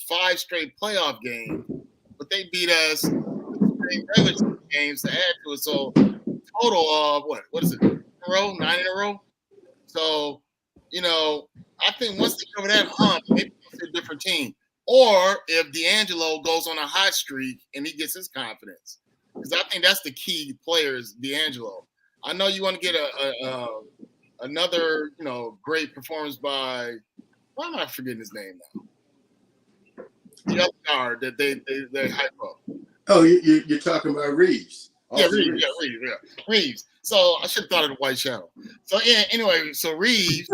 Speaker 2: 5 straight playoff games, but they beat us 3 regular season games to add to it. So total of what is it? 9 in a row. So I think once they cover that hump, maybe it's a different team. Or if D'Angelo goes on a hot streak and he gets his confidence, because I think that's the key player is D'Angelo. I know you want to get another great performance by, why am I forgetting his name now? The other guard that they hype up.
Speaker 3: Oh, you're talking about Reeves.
Speaker 2: Yeah, Reeves. So I should have thought of the White Shadow. So anyway, so Reeves.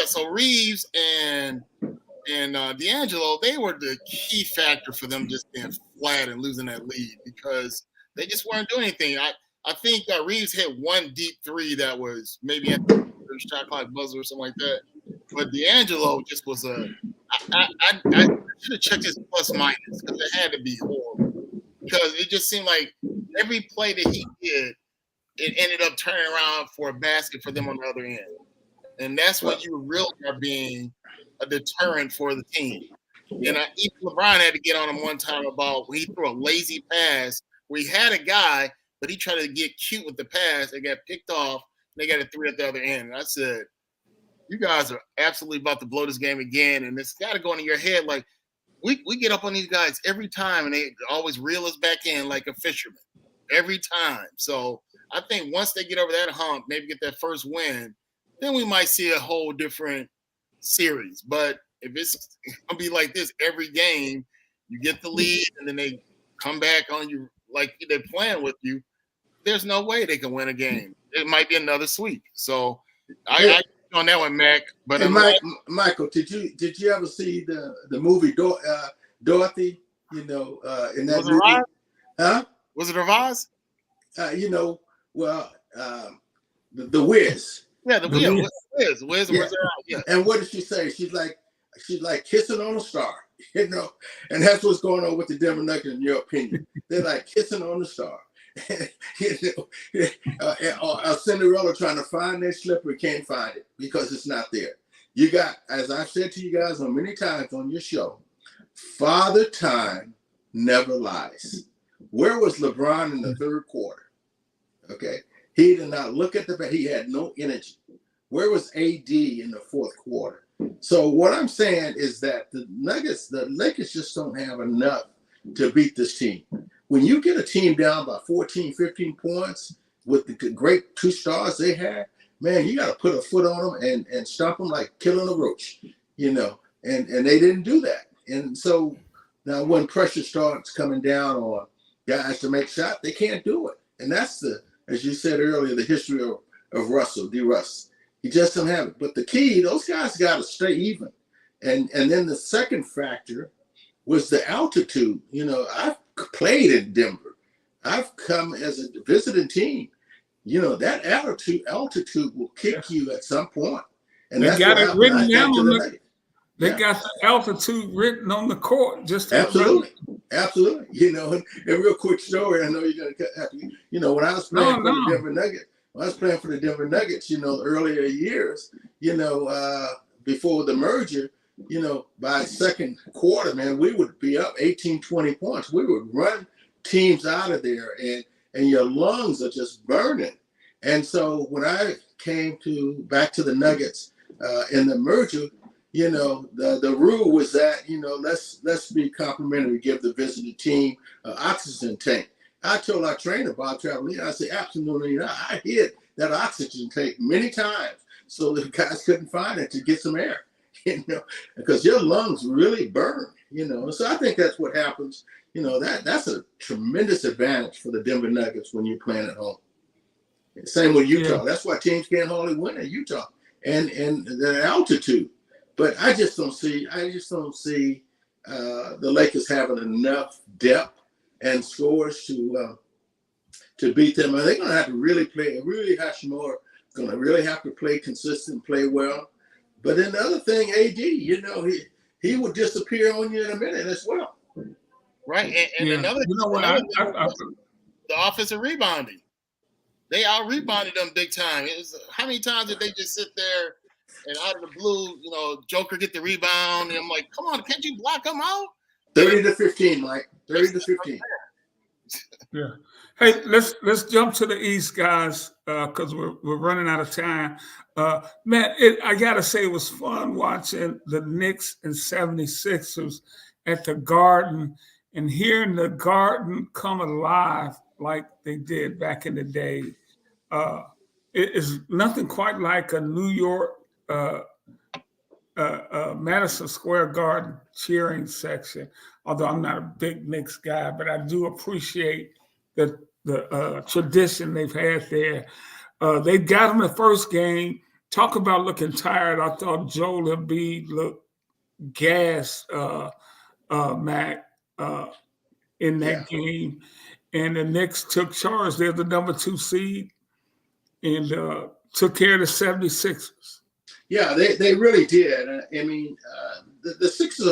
Speaker 2: So Reeves and D'Angelo, they were the key factor for them just being flat and losing that lead, because they just weren't doing anything. I think Reeves hit one deep 3 that was maybe at the shot clock buzzer or something like that. But D'Angelo just was I should have checked his plus minus, because it had to be horrible. Because it just seemed like every play that he did, it ended up turning around for a basket for them on the other end. And that's when you really are being a deterrent for the team. And even LeBron had to get on him one time about when he threw a lazy pass where he had a guy, but he tried to get cute with the pass. They got picked off. And they got a 3 at the other end. And I said, you guys are absolutely about to blow this game again. And it's got to go into your head. Like, we get up on these guys every time, and they always reel us back in like a fisherman every time. So I think once they get over that hump, maybe get that first win, then we might see a whole different series. But if it's going to be like this every game, you get the lead, and then they come back on you like they're playing with you, there's no way they can win a game. It might be another sweep. So I on that one, Mac. But
Speaker 3: Michael, did you ever see the movie Dorothy? In that
Speaker 2: was
Speaker 3: movie,
Speaker 2: it
Speaker 3: huh?
Speaker 2: Was it revised?
Speaker 3: The Wiz.
Speaker 2: Yeah, the Wiz. Wiz. Yeah.
Speaker 3: And what did she say? She's like kissing on a star, and that's what's going on with the Denver Nuggets, in your opinion. They're like kissing on a star. Cinderella trying to find their slipper, can't find it because it's not there. You got, as I've said to you guys on many times on your show, Father Time never lies. Where was LeBron in the third quarter? Okay. He did not look at the bat. He had no energy. Where was AD in the fourth quarter? So what I'm saying is that the Lakers just don't have enough to beat this team. When you get a team down by 14, 15 points with the great two stars they had, man, you got to put a foot on them and stomp them like killing a roach, you know, and they didn't do that. And so now when pressure starts coming down on guys to make shots, they can't do it. And that's as you said earlier, the history of Russell, D. Russ. He just don't have it. But the key, those guys got to stay even. And then the second factor was the altitude. You know, I've played in Denver. I've come as a visiting team. You know, that altitude will kick you at some point. And
Speaker 1: they got it written down on
Speaker 3: They
Speaker 1: got the altitude written on the court. Just
Speaker 3: absolutely. You know, and a real quick story. I know you're going to have to, you know, when I was playing for the Denver Nuggets, you know, earlier years, you know, before the merger, you know, by second quarter, man, we would be up 18, 20 points. We would run teams out of there and your lungs are just burning. And so when I came back to the Nuggets in the merger, you know, the rule was that, you know, let's be complimentary, give the visiting team an oxygen tank. I told our trainer, Bob Travelino, I said, absolutely not. I hit that oxygen tank many times so the guys couldn't find it to get some air, you know, because your lungs really burn, you know. So I think that's what happens. You know, that's a tremendous advantage for the Denver Nuggets when you're playing at home. Same with Utah. Yeah. That's why teams can't hardly win at Utah and the altitude. But I just don't see the Lakers having enough depth and scores to beat them. And they're going to have to really play. Really, Hashimura is going to really have to play consistent, play well. But then the other thing, AD, you know, he would disappear on you in a minute as well.
Speaker 2: Right, and another,
Speaker 1: you know what,
Speaker 2: the offensive rebounding. They out-rebounded them big time. It was, how many times did they just sit there and out of the blue, you know, Joker get the rebound, and I'm like, come on, can't you block them out?
Speaker 3: 30-15, Mike. 30-15.
Speaker 1: Yeah. Hey, let's jump to the East, guys, because we're running out of time. Man, I gotta say it was fun watching the Knicks and 76ers at the Garden and hearing the Garden come alive like they did back in the day. It is nothing quite like a New York Madison Square Garden cheering section. Although I'm not a big Knicks guy, but I do appreciate the tradition they've had there. They got them the first game. Talk about looking tired. I thought Joel Embiid looked gassed, Mac, in that game. And the Knicks took charge. They're the number 2 seed and took care of the 76ers.
Speaker 3: Yeah, they really did. I mean, the Sixers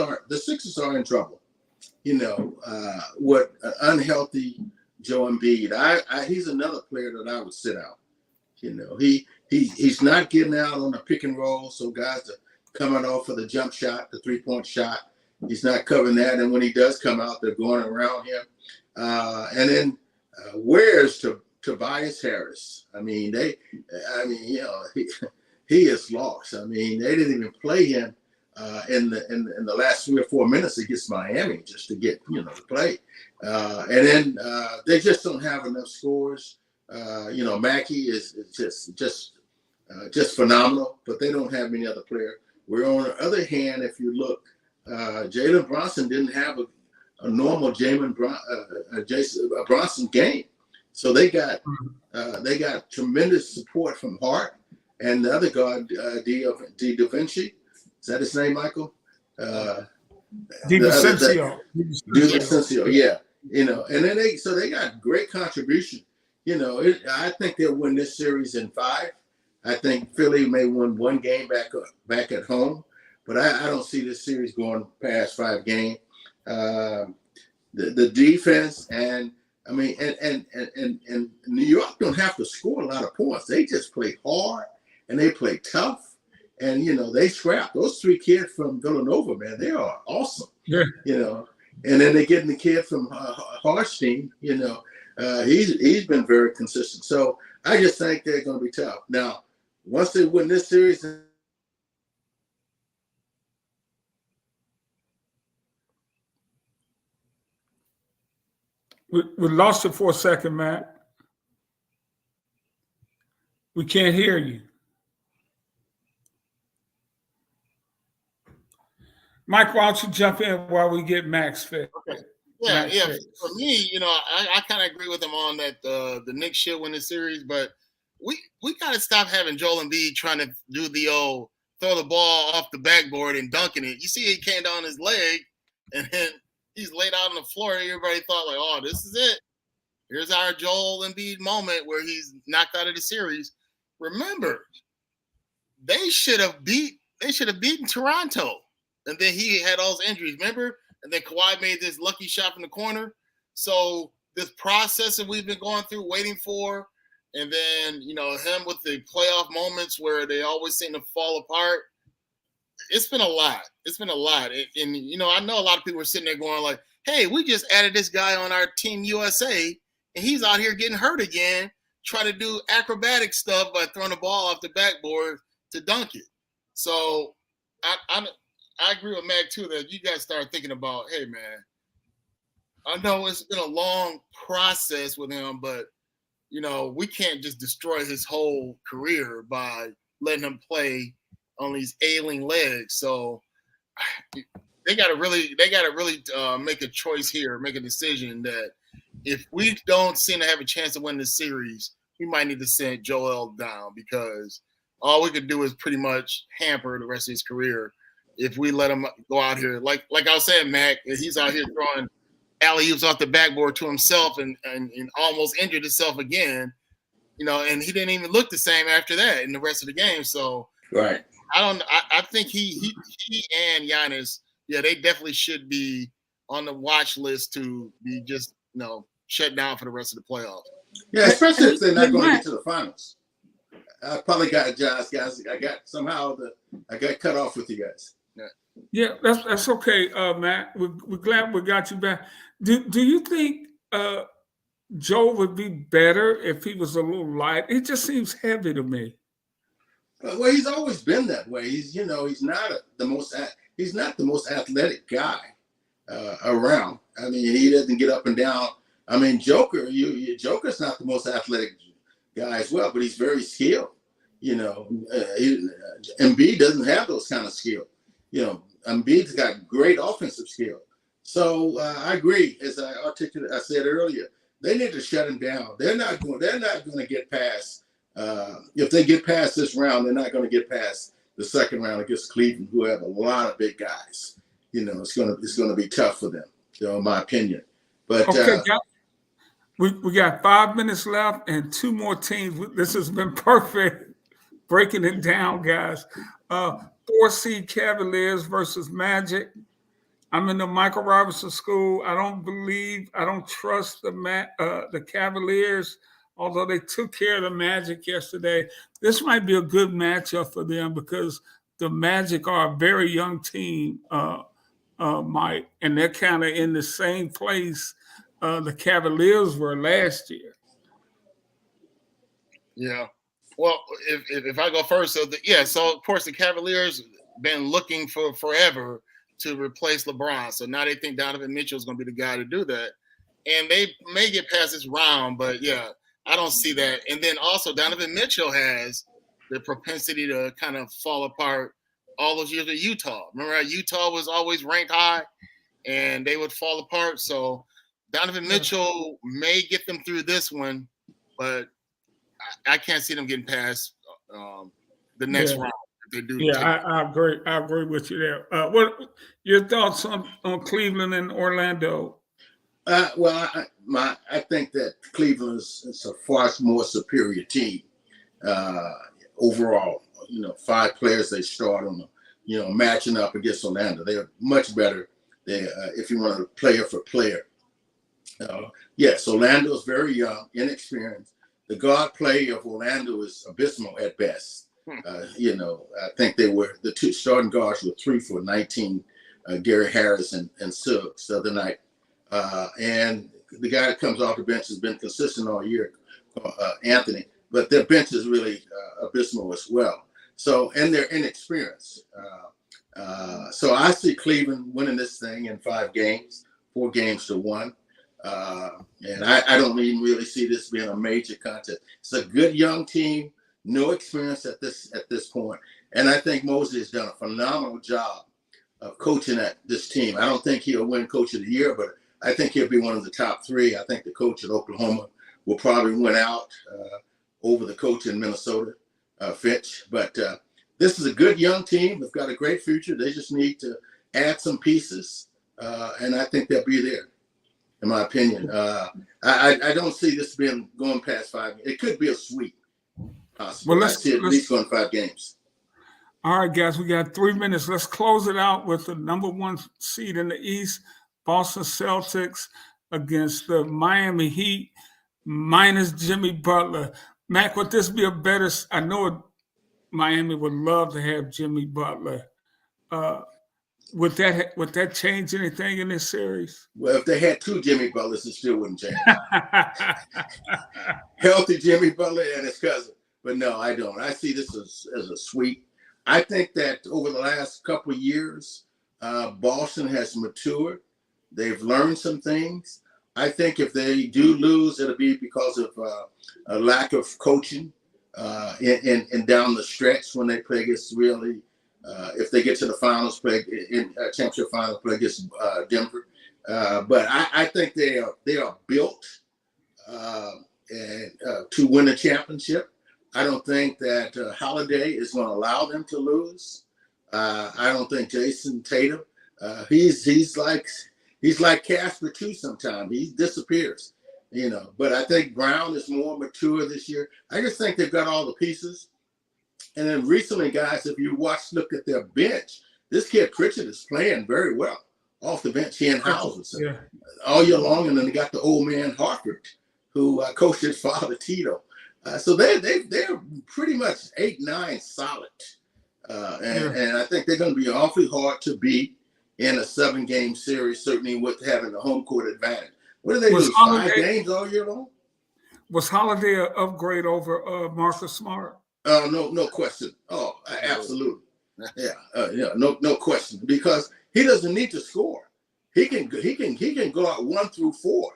Speaker 3: are in trouble. You know, with an unhealthy Joe Embiid. He's another player that I would sit out. You know, he's not getting out on the pick and roll, so guys are coming off for the jump shot, the 3-point shot. He's not covering that, and when he does come out, they're going around him. And then where's Tobias Harris? I mean, you know, he is lost. I mean, they didn't even play him in the last 3 or 4 minutes against Miami just to get, you know, to play. And then they just don't have enough scores. You know, Mackey is just phenomenal, but they don't have any other player. Where on the other hand, if you look, Jalen Brunson didn't have a normal Bronson game. So they got tremendous support from Hart and the other guard, D. Da Vinci. Is that his name, Michael?
Speaker 1: DiVincencio.
Speaker 3: DiVincencio, yeah. You know, and then they got great contribution. You know, I think they'll win this series in 5. I think Philly may win 1 game back at home, but I don't see this series going past 5 games. The defense and I mean and New York don't have to score a lot of points. They just play hard and they play tough and they scrap. Those 3 kids from Villanova, man, they are awesome.
Speaker 1: Yeah.
Speaker 3: And then they get in the kid from Harstein. He's been very consistent. So I just think they're going to be tough. Now, once they win this series.
Speaker 1: We lost you for a second, Matt. We can't hear you. Mike, why don't you jump in while we get Max fit?
Speaker 2: Okay. Yeah. For me, I kind of agree with him on that. The Knicks should win the series, but we got to stop having Joel Embiid trying to do the old throw the ball off the backboard and dunking it. You see, he came down his leg, and then he's laid out on the floor. Everybody thought, like, oh, this is it. Here's our Joel Embiid moment where he's knocked out of the series. Remember, they should have beaten Toronto. And then he had all those injuries, remember? And then Kawhi made this lucky shot from the corner. So this process that we've been going through, waiting for, and then, him with the playoff moments where they always seem to fall apart. It's been a lot. And I know a lot of people are sitting there going like, hey, we just added this guy on our Team USA, and he's out here getting hurt again, trying to do acrobatic stuff by throwing the ball off the backboard to dunk it. So I agree with Mac, too, that you guys start thinking about, hey, man, I know it's been a long process with him, but, we can't just destroy his whole career by letting him play on these ailing legs. So they got to really make a choice here, make a decision that if we don't seem to have a chance to win this series, we might need to send Joel down, because all we could do is pretty much hamper the rest of his career if we let him go out here. Like I was saying, Mac, he's out here throwing alley-oops off the backboard to himself and almost injured himself again, and he didn't even look the same after that in the rest of the game. So
Speaker 3: right.
Speaker 2: I think he and Giannis, they definitely should be on the watch list to be just, shut down for the rest of the playoffs.
Speaker 3: Yeah, especially if they're not going to get to the finals. I probably got Josh, guys. I got cut off with you guys.
Speaker 1: Yeah, that's okay, Matt. We're glad we got you back. Do you think Joe would be better if he was a little light? It just seems heavy to me.
Speaker 3: Well, he's always been that way. He's not the most athletic guy around. I mean, he doesn't get up and down. I mean, Joker's not the most athletic guy as well, but he's very skilled. Embiid doesn't have those kind of skill. Embiid's got great offensive skill. So I agree. As I said earlier, they need to shut him down. They're not going to get past. If they get past this round, they're not going to get past the second round against Cleveland, who have a lot of big guys. It's going to be tough for them, in my opinion. But
Speaker 1: okay, we got 5 minutes left and 2 more teams. This has been perfect, breaking it down, guys. 4-seed Cavaliers versus Magic. I'm in the Michael Robinson school. I don't trust the Cavaliers, although they took care of the Magic yesterday. This might be a good matchup for them because the Magic are a very young team, Mike, and they're kind of in the same place the Cavaliers were last year.
Speaker 2: Yeah. Well, if I go first, so of course the Cavaliers been looking for forever to replace LeBron. So now they think Donovan Mitchell is going to be the guy to do that. And they may get past this round, but I don't see that. And then also Donovan Mitchell has the propensity to kind of fall apart all those years at Utah. Remember how Utah was always ranked high and they would fall apart? So Donovan Mitchell may get them through this one, but I can't see them getting past the next round. If they do.
Speaker 1: I agree. I agree with you there. What your thoughts on Cleveland and Orlando?
Speaker 3: Well, I think that Cleveland is a far more superior team overall. 5 players they start on, matching up against Orlando. They're much better. If you want to player for player. Yes, Orlando is very young, inexperienced. The guard play of Orlando is abysmal at best. I think the two starting guards were 3 for 19, Gary Harris and Suggs the other night. And the guy that comes off the bench has been consistent all year, Anthony. But their bench is really abysmal as well. So, and they're inexperienced. So I see Cleveland winning this thing in 5 games, 4 games to 1. And I don't even really see this being a major contest. It's a good young team, no experience at this point. And I think Mosley has done a phenomenal job of coaching at this team. I don't think he'll win Coach of the Year, but I think he'll be one of the top 3. I think the coach at Oklahoma will probably win out over the coach in Minnesota, Fitch. But this is a good young team. They've got a great future. They just need to add some pieces, and I think they'll be there, in my opinion. I don't see this going past 5. It could be a sweep. Well, I see it at least going 5 games.
Speaker 1: All right, guys, we got 3 minutes. Let's close it out with the number 1 seed in the East, Boston Celtics against the Miami Heat, minus Jimmy Butler. Mac, would this be a better? I know Miami would love to have Jimmy Butler. Would that change anything in this series?
Speaker 3: Well, if they had 2 Jimmy Butlers, it still wouldn't change. Healthy Jimmy Butler and his cousin. But no, I don't. I see this as a sweep. I think that over the last couple of years, Boston has matured. They've learned some things. I think if they do lose, it'll be because of a lack of coaching and down the stretch when they play against really, if they get to the finals, play in championship finals, play against Denver. But I think they are built to win a championship. I don't think that Holiday is going to allow them to lose. I don't think Jason Tatum. He's like Casper too. Sometimes he disappears, But I think Brown is more mature this year. I just think they've got all the pieces. And then recently, guys, if you look at their bench, this kid Pritchard is playing very well off the bench. He and Houses all year long, and then they got the old man Hartford, who coached his father Tito. So they're pretty much 8-9 solid, and I think they're going to be awfully hard to beat in a 7-game series. Certainly with having the home court advantage. What do they do? 5 games all year long?
Speaker 1: Was Holiday an upgrade over Marcus Smart?
Speaker 3: No question. Oh, absolutely. No question. Because he doesn't need to score. He can go out 1 through 4.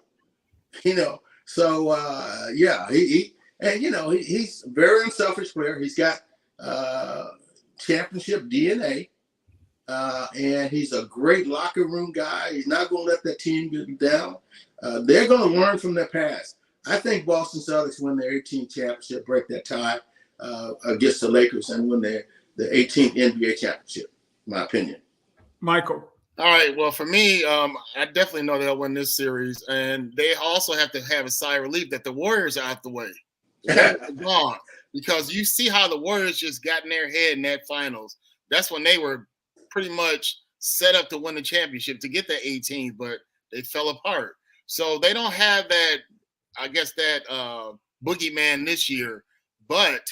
Speaker 3: So he's a very unselfish player. He's got championship DNA, and he's a great locker room guy. He's not going to let that team get down. They're going to learn from their past. I think Boston Celtics win their 18th championship, break that tie against the Lakers, and win the 18th NBA championship, in my opinion.
Speaker 1: Michael.
Speaker 2: All right. Well, for me, I definitely know they'll win this series, and they also have to have a sigh of relief that the Warriors are out the way. They're gone, because you see how the Warriors just got in their head in that finals. That's when they were pretty much set up to win the championship, to get the 18th, but they fell apart. So they don't have that, I guess, that boogeyman this year, but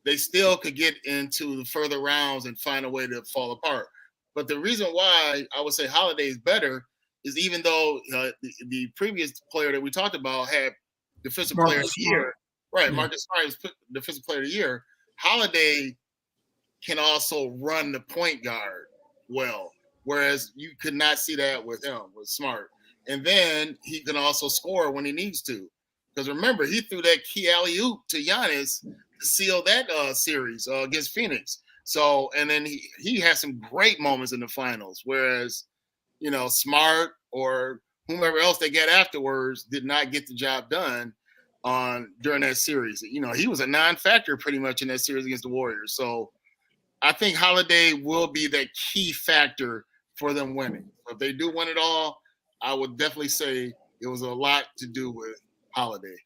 Speaker 2: they still could get into the further rounds and find a way to fall apart. But the reason why I would say Holiday is better is, even though the previous player that we talked about had Defensive Player of the Year, right? Marcus Smart was Defensive Player of the Year. Holiday can also run the point guard well, whereas you could not see that with him, with Smart. And then he can also score when he needs to, because remember, he threw that key alley-oop to Giannis to seal that series against Phoenix. So, and then he has some great moments in the finals, whereas, Smart or whomever else they get afterwards did not get the job done during that series. He was a non-factor pretty much in that series against the Warriors. So I think Holiday will be that key factor for them winning. So if they do win it all, I would definitely say it was a lot to do with Holiday.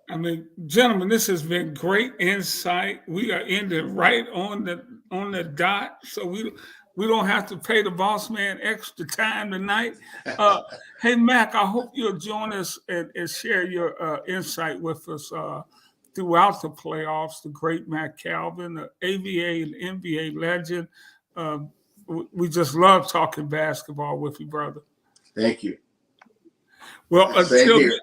Speaker 1: I mean, gentlemen, this has been great insight. We are ending right on the dot, so we don't have to pay the boss man extra time tonight. Hey, Mac, I hope you'll join us and share your insight with us throughout the playoffs, the great Matt Calvin, the ABA and NBA legend. We just love talking basketball with you, brother.
Speaker 3: Thank you.
Speaker 1: Well,
Speaker 3: Same
Speaker 1: until
Speaker 3: here.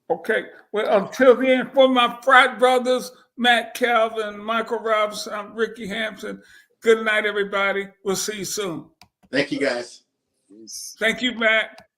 Speaker 1: okay. Well, until then, for my frat brothers, Matt Calvin, Michael Roberson, I'm Rickey Hapton. Good night, everybody. We'll see you soon.
Speaker 3: Thank you, guys.
Speaker 2: Peace.
Speaker 1: Thank you, Matt.